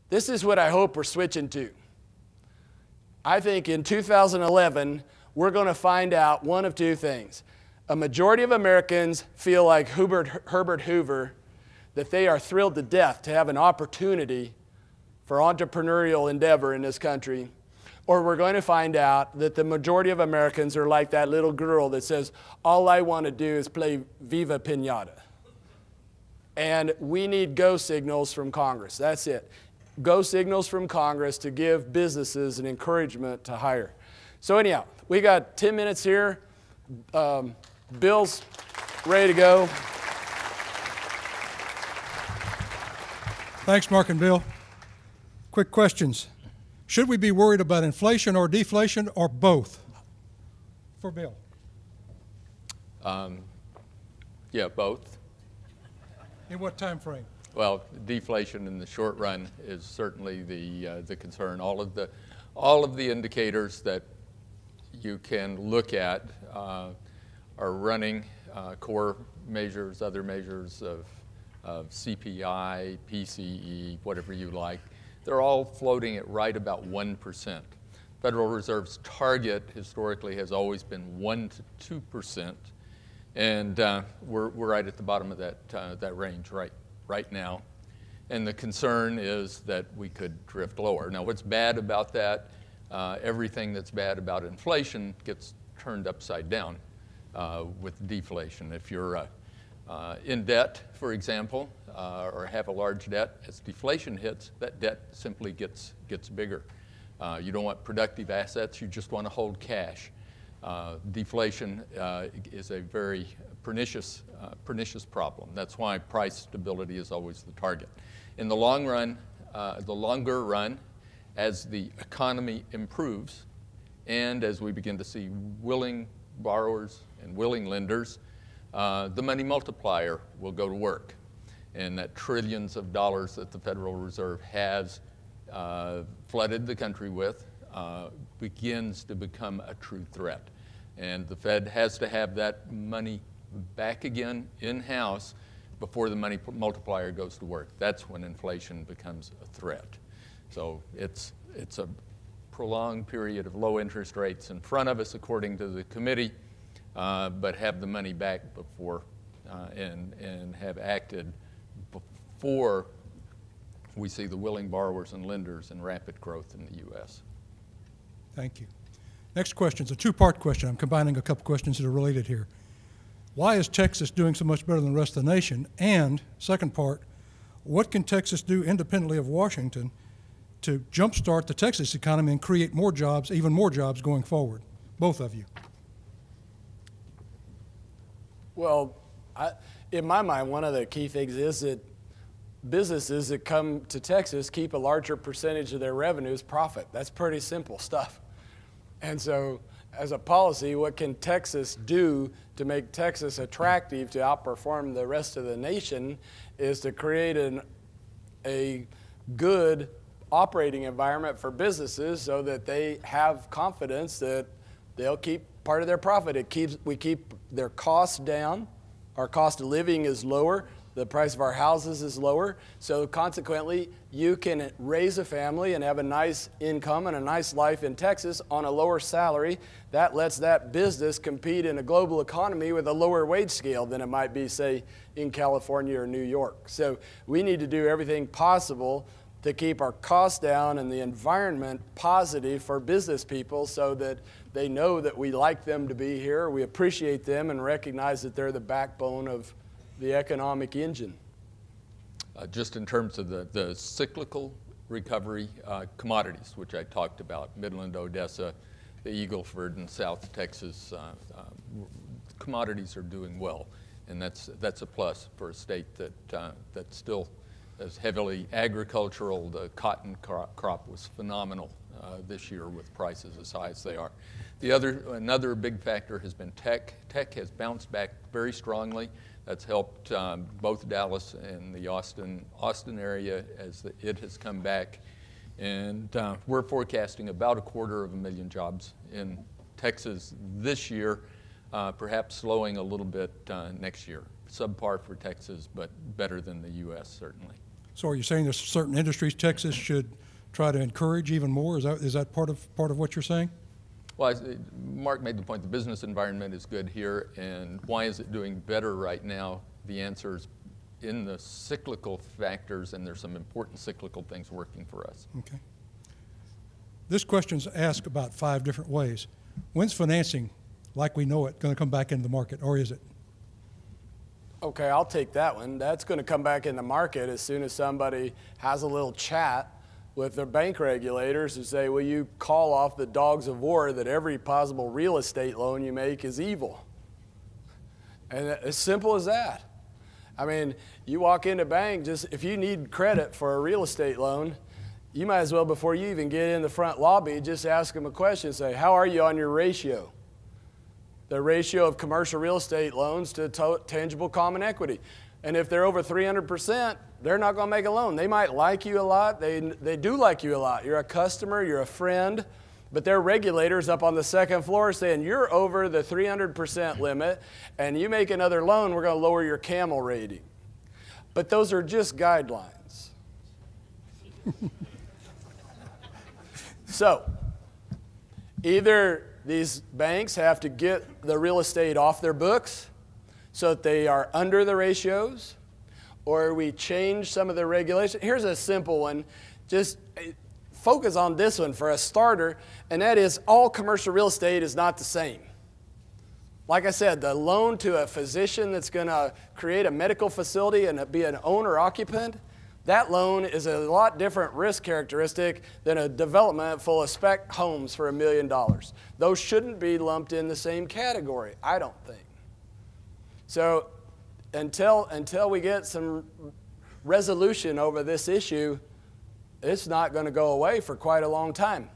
This is what I hope we're switching to. I think in 2011, we're going to find out one of two things. A majority of Americans feel like Herbert Hoover, that they are thrilled to death to have an opportunity for entrepreneurial endeavor in this country. Or we're going to find out that the majority of Americans are like that little girl that says, all I want to do is play Viva Pinata. And we need go signals from Congress. That's it. Go signals from Congress to give businesses an encouragement to hire. So anyhow, we got 10 minutes here. Bill's ready to go. Thanks, Mark and Bill. Quick questions. Should we be worried about inflation or deflation or both? For Bill. Yeah, both. In what time frame? Well, deflation in the short run is certainly the concern. All of the indicators that you can look at are running, core measures, other measures of CPI, PCE, whatever you like. They're all floating at right about 1%. Federal Reserve's target historically has always been 1 to 2%, and we're right at the bottom of that range right now. And the concern is that we could drift lower. Now, what's bad about that? Everything that's bad about inflation gets turned upside down with deflation. If you're in debt, for example, or have a large debt, as deflation hits, that debt simply gets bigger. You don't want productive assets, you just want to hold cash. Deflation is a very pernicious problem. That's why price stability is always the target. In the long run, the longer run, as the economy improves and as we begin to see willing borrowers and willing lenders, the money multiplier will go to work. And that trillions of dollars that the Federal Reserve has flooded the country with begins to become a true threat. And the Fed has to have that money back again in-house before the money multiplier goes to work. That's when inflation becomes a threat. So it's a prolonged period of low interest rates in front of us, according to the committee, but have the money back before and have acted before we see the willing borrowers and lenders and rapid growth in the U.S. Thank you. Next question is a two-part question. I'm combining a couple questions that are related here. Why is Texas doing so much better than the rest of the nation? And second part, what can Texas do independently of Washington to jumpstart the Texas economy and create more jobs, even more jobs going forward? Both of you. Well, in my mind, one of the key things is that businesses that come to Texas keep a larger percentage of their revenues profit. That's pretty simple stuff. And so as a policy, what can Texas do to make Texas attractive to outperform the rest of the nation is to create a good operating environment for businesses so that they have confidence that they'll keep part of their profit. We keep their costs down. Our cost of living is lower. The price of our houses is lower. So consequently, you can raise a family and have a nice income and a nice life in Texas on a lower salary. That lets that business compete in a global economy with a lower wage scale than it might be, say, in California or New York. So we need to do everything possible to keep our costs down and the environment positive for business people so that they know that we like them to be here, we appreciate them, and recognize that they're the backbone of the economic engine. Just in terms of the cyclical recovery, commodities, which I talked about, Midland, Odessa, the Eagleford, and South Texas, commodities are doing well, and that's a plus for a state that still is heavily agricultural. The cotton crop was phenomenal this year with prices as high as they are. Another big factor has been tech. Tech has bounced back very strongly. That's helped both Dallas and the Austin area as it has come back. And we're forecasting about 250,000 jobs in Texas this year, perhaps slowing a little bit next year. Subpar for Texas, but better than the U.S. certainly. So are you saying there's certain industries Texas should try to encourage even more? Is that part of what you're saying? Well, Mark made the point the business environment is good here, and why is it doing better right now? The answer is in the cyclical factors, and there's some important cyclical things working for us. Okay. This question's asked about 5 different ways. When's financing, like we know it, going to come back into the market, or is it? Okay, I'll take that one. That's going to come back in the market as soon as somebody has a little chat with their bank regulators and say, will you call off the dogs of war that every possible real estate loan you make is evil? And as simple as that. I mean, you walk into a bank, just if you need credit for a real estate loan, you might as well, before you even get in the front lobby, just ask them a question. Say, how are you on your ratio? The ratio of commercial real estate loans to tangible common equity. And if they're over 300%, they're not going to make a loan. They might like you a lot. They do like you a lot. You're a customer. You're a friend. But their regulators up on the second floor saying, you're over the 300% limit, and you make another loan, we're going to lower your CAMEL rating. But those are just guidelines. So, either these banks have to get the real estate off their books so that they are under the ratios, or we change some of the regulations. Here's a simple one. Just focus on this one for a starter, and that is all commercial real estate is not the same. Like I said, the loan to a physician that's going to create a medical facility and be an owner-occupant, that loan is a lot different risk characteristic than a development full of spec homes for $1 million. Those shouldn't be lumped in the same category, I don't think. So until we get some resolution over this issue, it's not going to go away for quite a long time,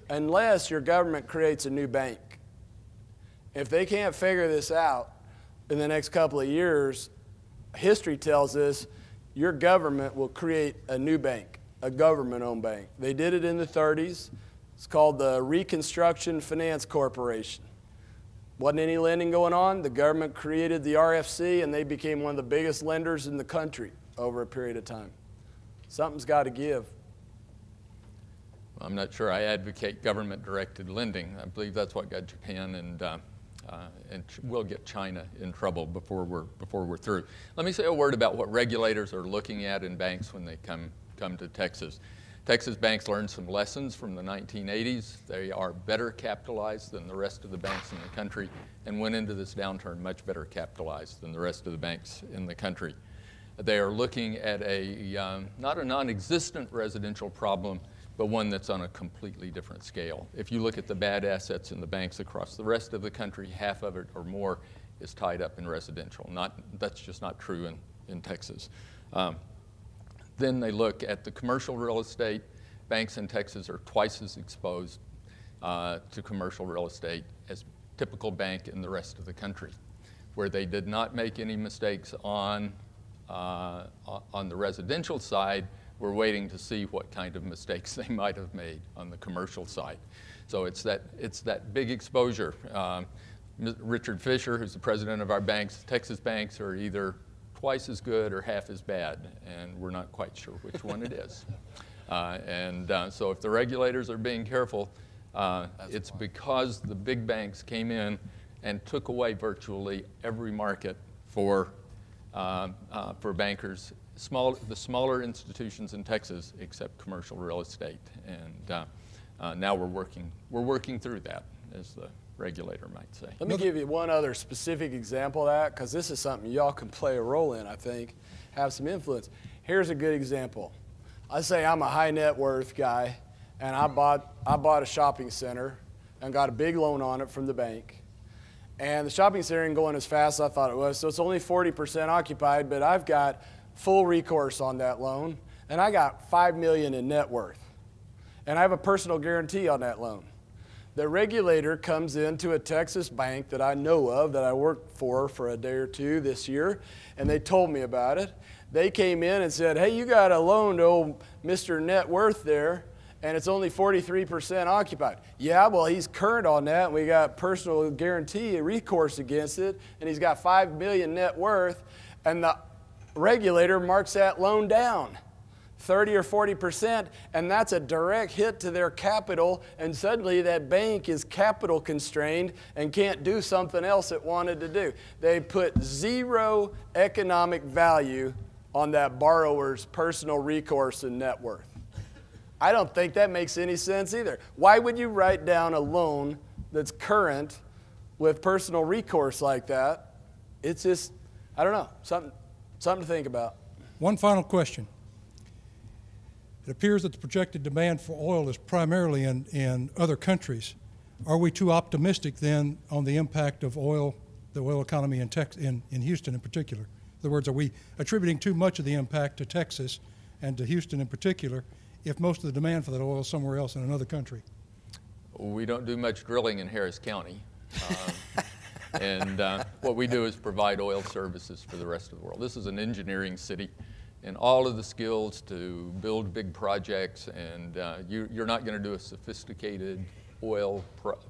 unless your government creates a new bank. If they can't figure this out in the next couple of years, history tells us your government will create a new bank, a government-owned bank. They did it in the 30s. It's called the Reconstruction Finance Corporation. Wasn't any lending going on. The government created the RFC, and they became one of the biggest lenders in the country over a period of time. Something's got to give. I'm not sure I advocate government-directed lending. I believe that's what got Japan and will get China in trouble before we're through. Let me say a word about what regulators are looking at in banks when they come to Texas. Texas banks learned some lessons from the 1980s. They are better capitalized than the rest of the banks in the country and went into this downturn much better capitalized than the rest of the banks in the country. They are looking at not a non-existent residential problem, but one that's on a completely different scale. If you look at the bad assets in the banks across the rest of the country, half of it or more is tied up in residential. That's just not true in Texas. Then they look at the commercial real estate. Banks in Texas are twice as exposed to commercial real estate as typical bank in the rest of the country, where they did not make any mistakes on the residential side. We're waiting to see what kind of mistakes they might have made on the commercial side. So it's that big exposure. Richard Fisher, who's the president of our banks, Texas banks are either twice as good or half as bad, and we're not quite sure which one it is. So if the regulators are being careful, it's because the big banks came in and took away virtually every market for bankers, the smaller institutions in Texas, except commercial real estate. And now we're working through that, as the regulator might say. Let me give you one other specific example of that, because this is something y'all can play a role in, I think, have some influence. Here's a good example. Let's say I'm a high net worth guy, and I bought a shopping center and got a big loan on it from the bank. And the shopping center ain't going as fast as I thought it was, so it's only 40% occupied, but I've got full recourse on that loan, and I got $5 million in net worth. And I have a personal guarantee on that loan. The regulator comes into a Texas bank that I know of, that I worked for a day or two this year, and they told me about it. They came in and said, hey, you got a loan to old Mr. Net Worth there, and it's only 43% occupied. Yeah, well, he's current on that, and we got personal guarantee, recourse against it, and he's got $5 million net worth, and regulator marks that loan down 30 or 40%, and that's a direct hit to their capital, and suddenly that bank is capital constrained and can't do something else it wanted to do. They put zero economic value on that borrower's personal recourse and net worth. I don't think that makes any sense either. Why would you write down a loan that's current with personal recourse like that? It's just, I don't know, something to think about. One final question. It appears that the projected demand for oil is primarily in other countries. Are we too optimistic then on the impact of oil, the oil economy in Houston in particular? In other words, are we attributing too much of the impact to Texas and to Houston in particular if most of the demand for that oil is somewhere else in another country? We don't do much drilling in Harris County. And what we do is provide oil services for the rest of the world. This is an engineering city, and all of the skills to build big projects, and you're not going to do a sophisticated oil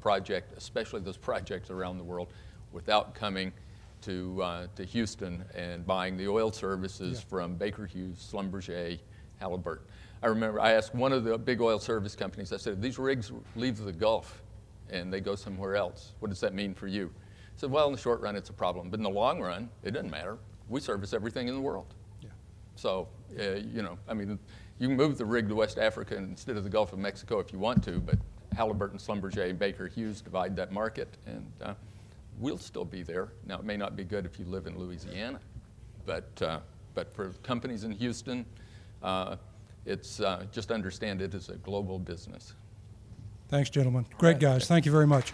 project, especially those projects around the world, without coming to Houston and buying the oil services from Baker Hughes, Schlumberger, Halliburton. I remember I asked one of the big oil service companies, I said, if these rigs leave the Gulf and they go somewhere else, what does that mean for you? I said, well, in the short run, it's a problem, but in the long run, it doesn't matter. We service everything in the world. Yeah. So, you know, I mean, you can move the rig to West Africa instead of the Gulf of Mexico if you want to, but Halliburton, Schlumberger, and Baker Hughes divide that market, and we'll still be there. Now, it may not be good if you live in Louisiana, but for companies in Houston, it's just understand it as a global business. Thanks, gentlemen. Great guys. Thank you very much.